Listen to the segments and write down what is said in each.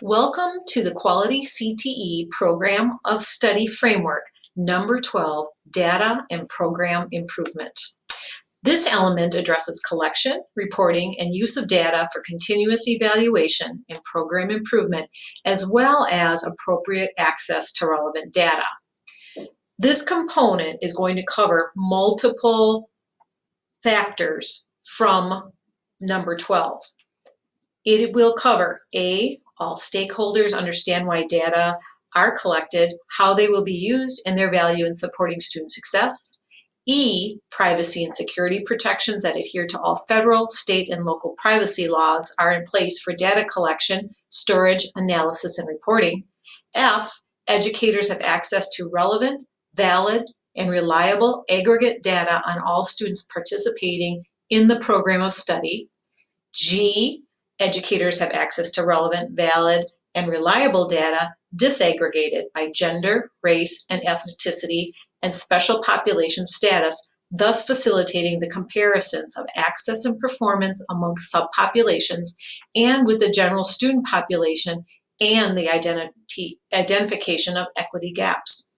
Welcome to the Quality CTE Program of Study Framework, number 12, Data and Program Improvement. This element addresses collection, reporting, and use of data for continuous evaluation and program improvement, as well as appropriate access to relevant data. This component is going to cover multiple factors from number 12. It will cover A, all stakeholders understand why data are collected, how they will be used, and their value in supporting student success. E, privacy and security protections that adhere to all federal, state, and local privacy laws are in place for data collection, storage, analysis, and reporting. F, educators have access to relevant, valid, and reliable aggregate data on all students participating in the program of study. G, educators have access to relevant, valid, and reliable data disaggregated by gender, race, and ethnicity, and special population status, thus facilitating the comparisons of access and performance among subpopulations and with the general student population and the identification of equity gaps.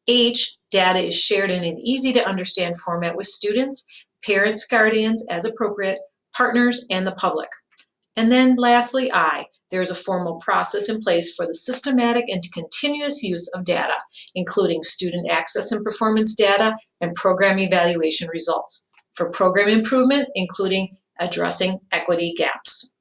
H, data is shared in an easy-to-understand format with students, parents, guardians, as appropriate, partners, and the public. And then lastly, I, there is a formal process in place for the systematic and continuous use of data, including student access and performance data and program evaluation results for program improvement, including addressing equity gaps.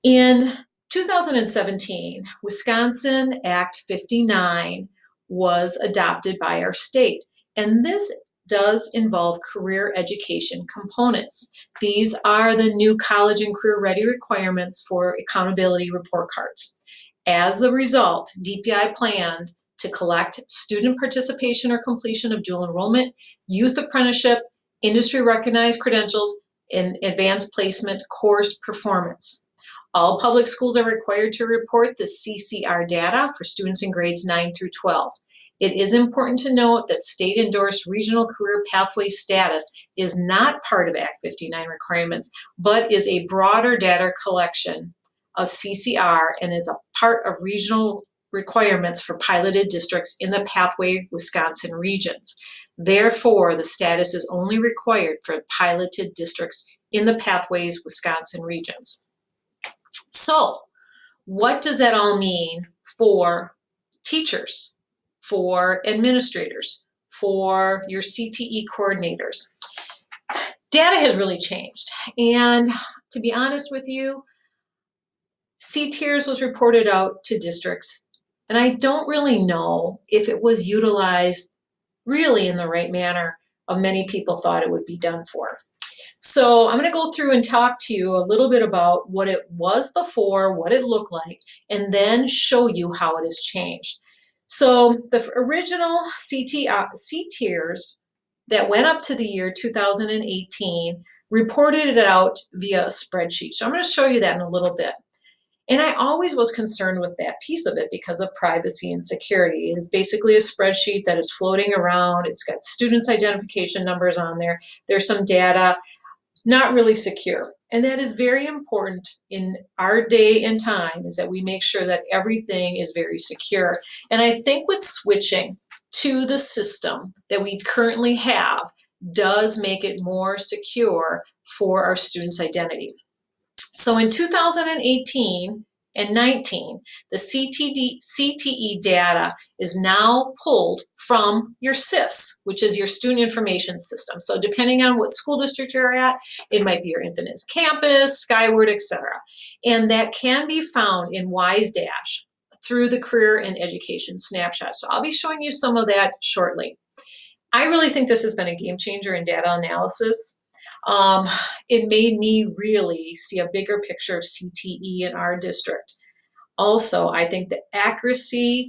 In 2017, Wisconsin Act 59 was adopted by our state, and this does involve career education components. These are the new college and career ready requirements for accountability report cards. As the result, DPI planned to collect student participation or completion of dual enrollment, youth apprenticeship, industry recognized credentials, and advanced placement course performance. All public schools are required to report the CCR data for students in grades 9 through 12. It is important to note that state-endorsed regional career pathway status is not part of Act 59 requirements, but is a broader data collection of CCR and is a part of regional requirements for piloted districts in the Pathway Wisconsin regions. Therefore, the status is only required for piloted districts in the Pathways Wisconsin regions. So, what does that all mean for teachers, for administrators, for your CTE coordinators? Data has really changed, and to be honest with you, CTERS was reported out to districts, and I don't really know if it was utilized really in the right manner of many people thought it would be done for. So I'm going to go through and talk to you a little bit about what it was before, what it looked like, and then show you how it has changed. So the original CTERS that went up to the year 2018 reported it out via a spreadsheet. So I'm going to show you that in a little bit. And I always was concerned with that piece of it because of privacy and security. It is basically a spreadsheet that is floating around. It's got students' identification numbers on there. There's some data, not really secure. And that is very important in our day and time, is that we make sure that everything is very secure. And I think with switching to the system that we currently have does make it more secure for our students' identity. So in 2018 and 19, the CTE data is now pulled from your SIS, which is your Student Information System. So depending on what school district you're at, it might be your Infinite Campus, Skyward, etc. And that can be found in WiseDash through the Career and Education Snapshot. So I'll be showing you some of that shortly. I really think this has been a game changer in data analysis. It made me really see a bigger picture of CTE in our district. Also, I think the accuracy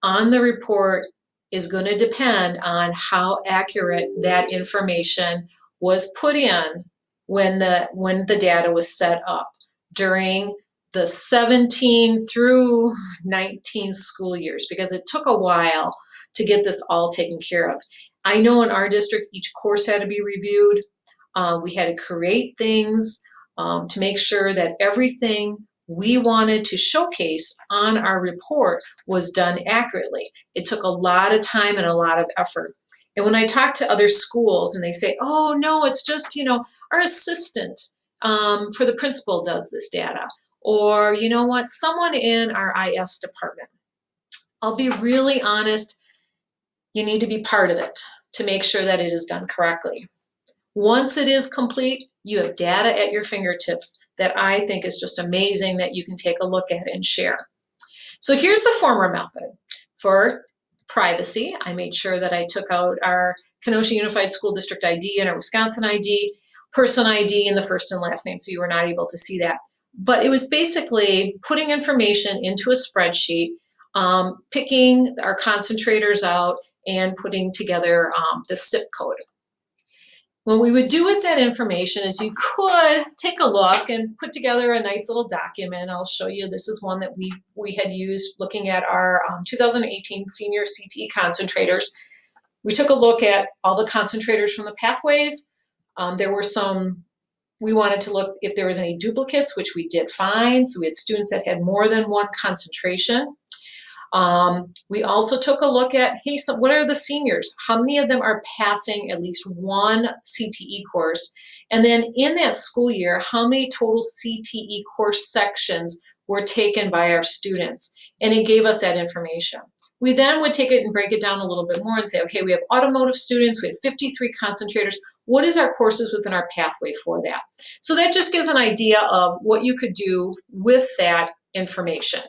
on the report is going to depend on how accurate that information was put in when the data was set up during the 17 through 19 school years, because it took a while to get this all taken care of. I know in our district, each course had to be reviewed. We had to create things to make sure that everything we wanted to showcase on our report was done accurately. It took a lot of time and a lot of effort. And when I talk to other schools and they say, oh no, it's just, our assistant for the principal does this data. Or, you know what, someone in our IS department. I'll be really honest, you need to be part of it to make sure that it is done correctly. Once it is complete, you have data at your fingertips that I think is just amazing that you can take a look at and share. So here's the former method. For privacy, I made sure that I took out our Kenosha Unified School District ID and our Wisconsin ID, person ID, and the first and last name, so you were not able to see that. But it was basically putting information into a spreadsheet, picking our concentrators out, and putting together the zip code. What we would do with that information is you could take a look and put together a nice little document. I'll show you, this is one that we had used looking at our 2018 senior CTE concentrators. We took a look at all the concentrators from the pathways. There were some, we wanted to look if there was any duplicates, which we did find. So we had students that had more than one concentration. We also took a look at, hey, so what are the seniors? How many of them are passing at least one CTE course? And then in that school year, how many total CTE course sections were taken by our students? And it gave us that information. We then would take it and break it down a little bit more and say, okay, we have automotive students, we have 53 concentrators. What is our courses within our pathway for that? So that just gives an idea of what you could do with that information,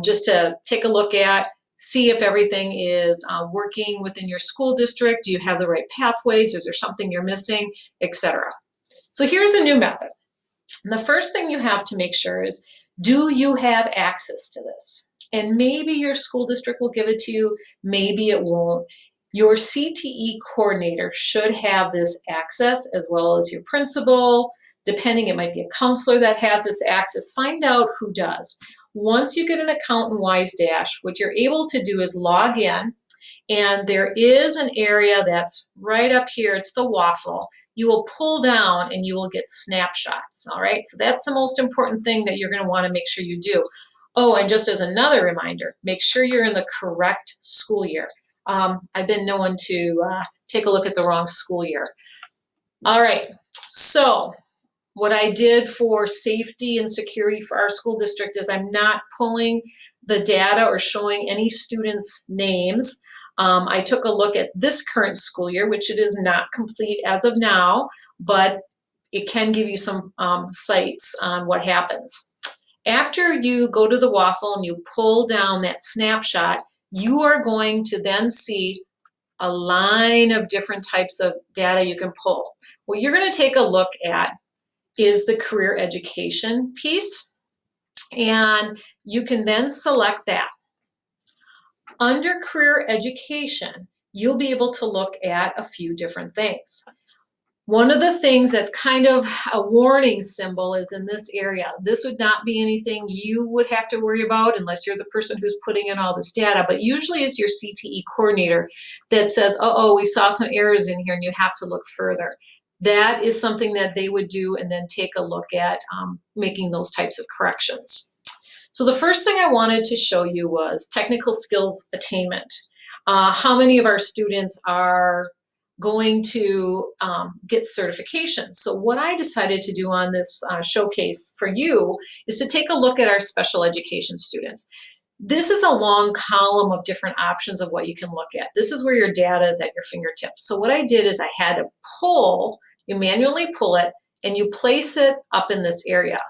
just to take a look at, see if everything is working within your school district. Do you have the right pathways? Is there something you're missing, etc. So here's a new method. And the first thing you have to make sure is, do you have access to this? And maybe your school district will give it to you, maybe it won't. Your CTE coordinator should have this access, as well as your principal. Depending, it might be a counselor that has this access. Find out who does. Once you get an account in WiseDash, what you're able to do is log in, and there is an area that's right up here. It's the waffle. You will pull down and you will get snapshots, all right? So that's the most important thing that you're gonna wanna make sure you do. Oh, and just as another reminder, make sure you're in the correct school year. I've been known to take a look at the wrong school year. All right, so what I did for safety and security for our school district is I'm not pulling the data or showing any students' names. I took a look at this current school year, which it is not complete as of now, but it can give you some sights on what happens. After you go to the waffle and you pull down that snapshot, you are going to then see a line of different types of data you can pull. What you're going to take a look at is the career education piece, and you can then select that. Under career education, you'll be able to look at a few different things. One of the things that's kind of a warning symbol is in this area. This would not be anything you would have to worry about unless you're the person who's putting in all this data, but usually it's your CTE coordinator that says, uh-oh, we saw some errors in here and you have to look further. That is something that they would do and then take a look at making those types of corrections. So the first thing I wanted to show you was technical skills attainment. How many of our students are going to get certifications? So what I decided to do on this showcase for you is to take a look at our special education students. This is a long column of different options of what you can look at. This is where your data is at your fingertips. So what I did is I had to pull, you manually pull it, and you place it up in this area.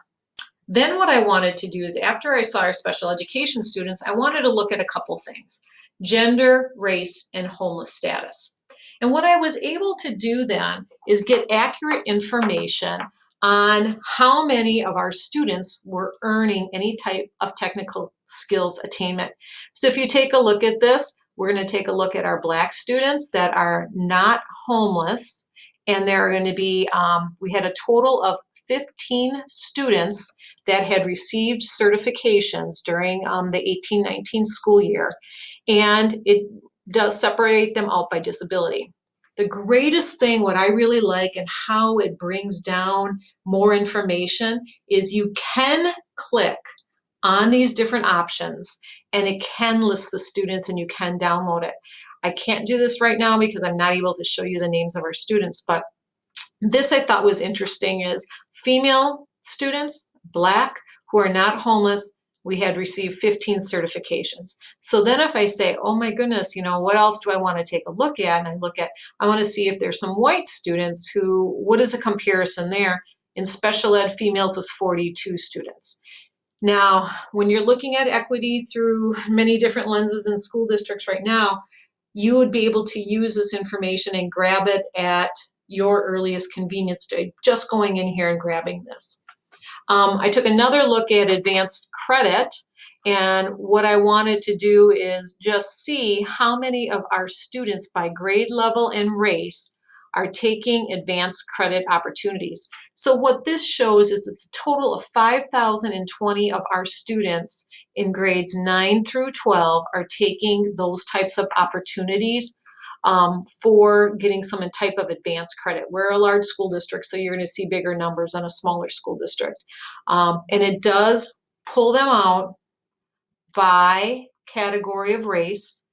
Then what I wanted to do is, after I saw our special education students, I wanted to look at a couple things: gender, race, and homeless status. And what I was able to do then is get accurate information on how many of our students were earning any type of technical skills attainment. So if you take a look at this, we're going to take a look at our Black students that are not homeless, and there are going to be, we had a total of 15 students that had received certifications during the 18-19 school year, and it does separate them out by disability. The greatest thing, what I really like and how it brings down more information, is you can click on these different options and it can list the students and you can download it. I can't do this right now because I'm not able to show you the names of our students, but this I thought was interesting is female students, Black, who are not homeless, we had received 15 certifications. So then if I say, oh my goodness, what else do I want to take a look at? And I want to see if there's some white students what is a comparison there? In special ed, females was 42 students. Now, when you're looking at equity through many different lenses in school districts right now, you would be able to use this information and grab it at your earliest convenience to just going in here and grabbing this. I took another look at advanced credit, and what I wanted to do is just see how many of our students by grade level and race are taking advanced credit opportunities. So what this shows is it's a total of 5,020 of our students in grades 9 through 12 are taking those types of opportunities for getting some type of advanced credit. We're a large school district, so you're going to see bigger numbers than a smaller school district. And it does pull them out by category of race,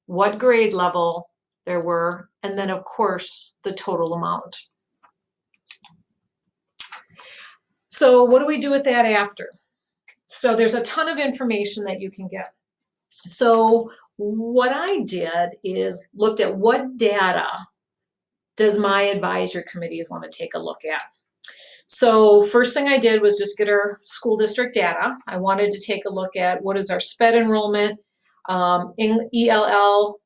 what grade level there were, and then of course the total amount. So what do we do with that after? So there's a ton of information that you can get. So what I did is looked at what data does my advisory committees want to take a look at. So first thing I did was just get our school district data. I wanted to take a look at what is our SPED enrollment, in ELL,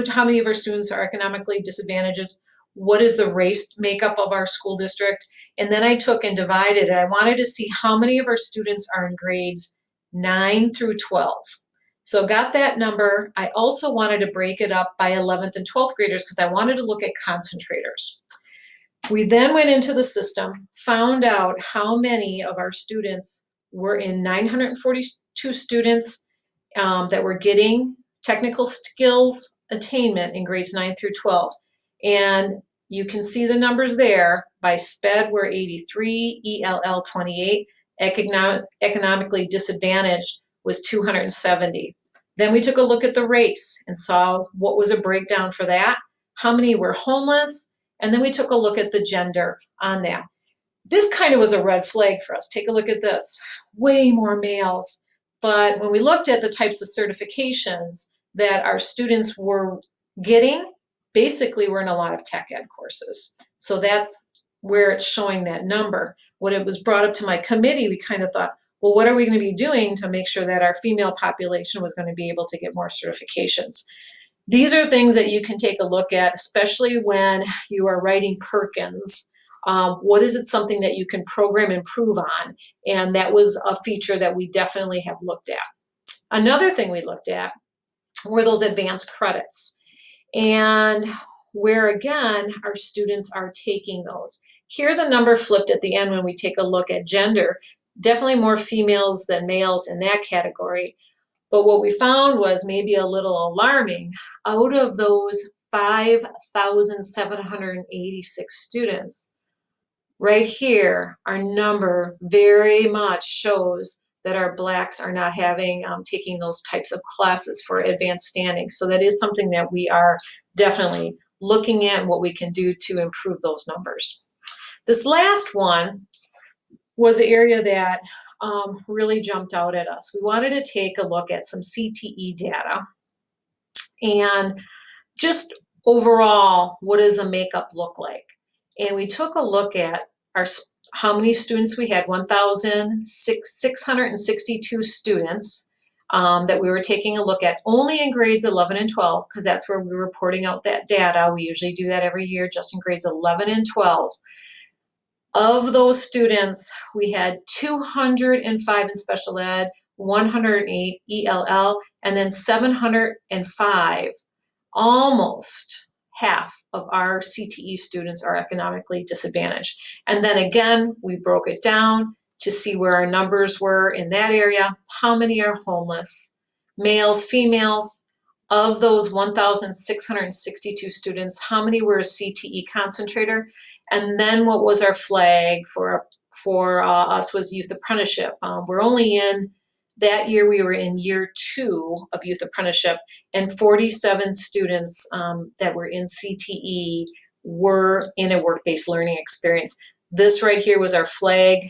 how many of our students are economically disadvantaged, what is the race makeup of our school district, and then I took and divided it. I wanted to see how many of our students are in grades 9 through 12. So got that number. I also wanted to break it up by 11th and 12th graders because I wanted to look at concentrators. We then went into the system, found out how many of our students were in 942 students that were getting technical skills attainment in grades 9 through 12. And you can see the numbers there. By SPED, we're 83, ELL 28, economically disadvantaged was 270. Then we took a look at the race and saw what was a breakdown for that, how many were homeless, and then we took a look at the gender on that. This kind of was a red flag for us. Take a look at this. Way more males. But when we looked at the types of certifications that our students were getting, basically we're in a lot of tech ed courses. So that's where it's showing that number. When it was brought up to my committee, we kind of thought, well, what are we going to be doing to make sure that our female population was going to be able to get more certifications? These are things that you can take a look at, especially when you are writing Perkins. What is it something that you can program and improve on? And that was a feature that we definitely have looked at. Another thing we looked at were those advanced credits. And where again, our students are taking those. Here the number flipped at the end when we take a look at gender. Definitely more females than males in that category. But what we found was maybe a little alarming. Out of those 5,786 students, right here, our number very much shows that our Blacks are not taking those types of classes for advanced standing. So that is something that we are definitely looking at what we can do to improve those numbers. This last one was the area that really jumped out at us. We wanted to take a look at some CTE data and just overall, what does the makeup look like? And we took a look at how many students we had, 1,662 students that we were taking a look at only in grades 11 and 12, because that's where we were reporting out that data. We usually do that every year just in grades 11 and 12. Of those students, we had 205 in special ed, 108 ELL, and then 705, almost half of our CTE students are economically disadvantaged. And then again, we broke it down to see where our numbers were in that area. How many are homeless? Males, females. Of those 1,662 students, how many were a CTE concentrator? And then what was our flag for for us was youth apprenticeship. We're only in, that year we were in year 2 of youth apprenticeship, and 47 students that were in CTE were in a work-based learning experience. This right here was our flag.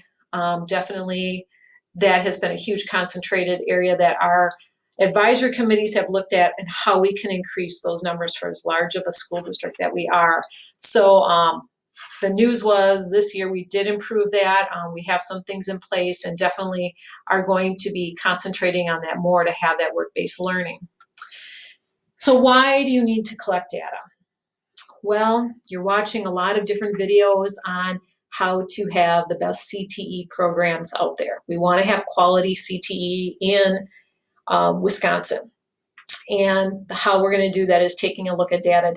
Definitely that has been a huge concentrated area that our advisory committees have looked at and how we can increase those numbers for as large of a school district that we are. So the news was this year we did improve that. We have some things in place and definitely are going to be concentrating on that more to have that work-based learning. So why do you need to collect data? Well, you're watching a lot of different videos on how to have the best CTE programs out there. We want to have quality CTE in Wisconsin. And how we're going to do that is taking a look at data.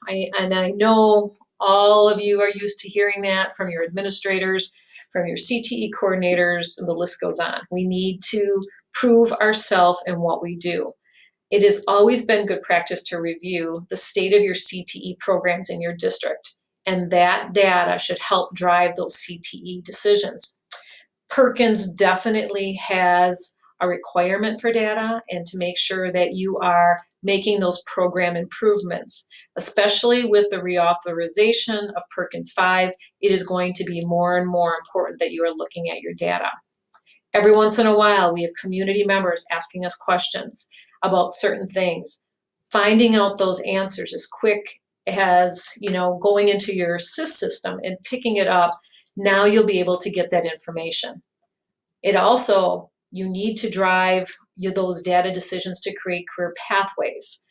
And I know all of you are used to hearing that from your administrators, from your CTE coordinators, and the list goes on. We need to prove ourselves in what we do. It has always been good practice to review the state of your CTE programs in your district, and that data should help drive those CTE decisions. Perkins definitely has a requirement for data and to make sure that you are making those program improvements, especially with the reauthorization of Perkins 5. It is going to be more and more important that you are looking at your data. Every once in a while, we have community members asking us questions about certain things. Finding out those answers as quick as, going into your SIS system and picking it up, now you'll be able to get that information. It also, you need to drive those data decisions to create career pathways.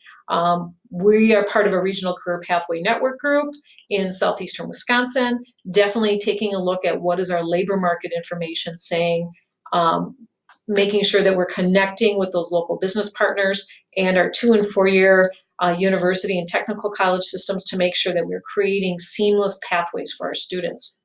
We are part of a regional career pathway network group in southeastern Wisconsin, definitely taking a look at what is our labor market information saying, making sure that we're connecting with those local business partners and our 2- and 4-year university and technical college systems to make sure that we're creating seamless pathways for our students.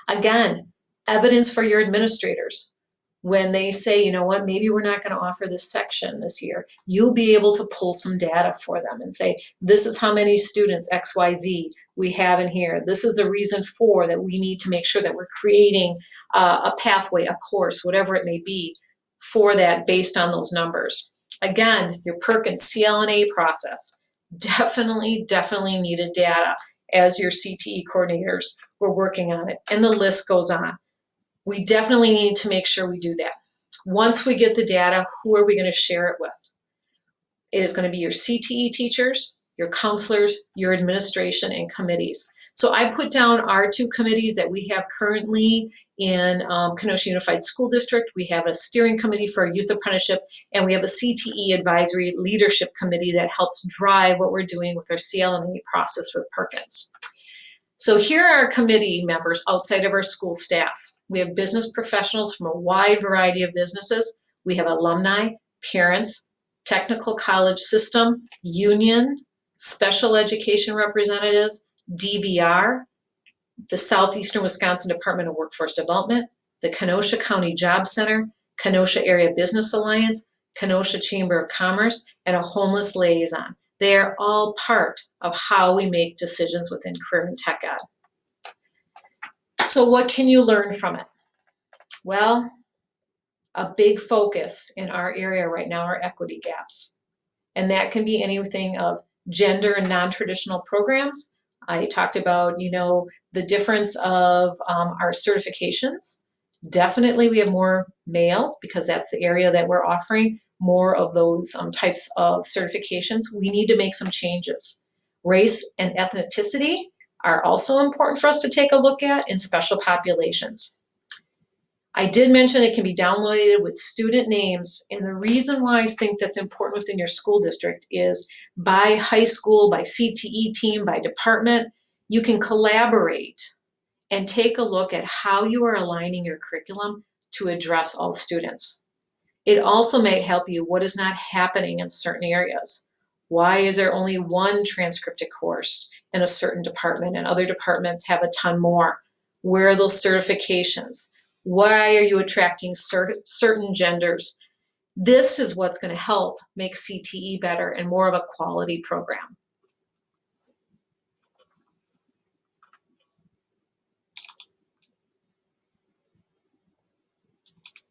Again, evidence for your administrators. When they say, you know what, maybe we're not going to offer this section this year, you'll be able to pull some data for them and say, this is how many students XYZ we have in here. This is the reason for that we need to make sure that we're creating a pathway, a course, whatever it may be for that based on those numbers. Again, your Perkins CLNA process, definitely needed data as your CTE coordinators were working on it, and the list goes on. We definitely need to make sure we do that. Once we get the data, who are we going to share it with? It is going to be your CTE teachers, your counselors, your administration, and committees. So I put down our 2 committees that we have currently in Kenosha Unified School District. We have a steering committee for our youth apprenticeship, and we have a CTE advisory leadership committee that helps drive what we're doing with our CLNA process with Perkins. So here are our committee members outside of our school staff. We have business professionals from a wide variety of businesses. We have alumni, parents, technical college system, union, special education representatives, DVR, the Southeastern Wisconsin Department of Workforce Development, the Kenosha County Job Center, Kenosha Area Business Alliance, Kenosha Chamber of Commerce, and a homeless liaison. They are all part of how we make decisions within career and tech ed. So what can you learn from it? Well, a big focus in our area right now are equity gaps. And that can be anything of gender and non-traditional programs. I talked about, the difference of our certifications. Definitely we have more males because that's the area that we're offering more of those types of certifications. We need to make some changes. Race and ethnicity are also important for us to take a look at in special populations. I did mention it can be downloaded with student names, and the reason why I think that's important within your school district is by high school, by CTE team, by department, you can collaborate and take a look at how you are aligning your curriculum to address all students. It also may help you what is not happening in certain areas. Why is there only one transcripted course in a certain department and other departments have a ton more? Where are those certifications? Why are you attracting certain genders? This is what's going to help make CTE better and more of a quality program.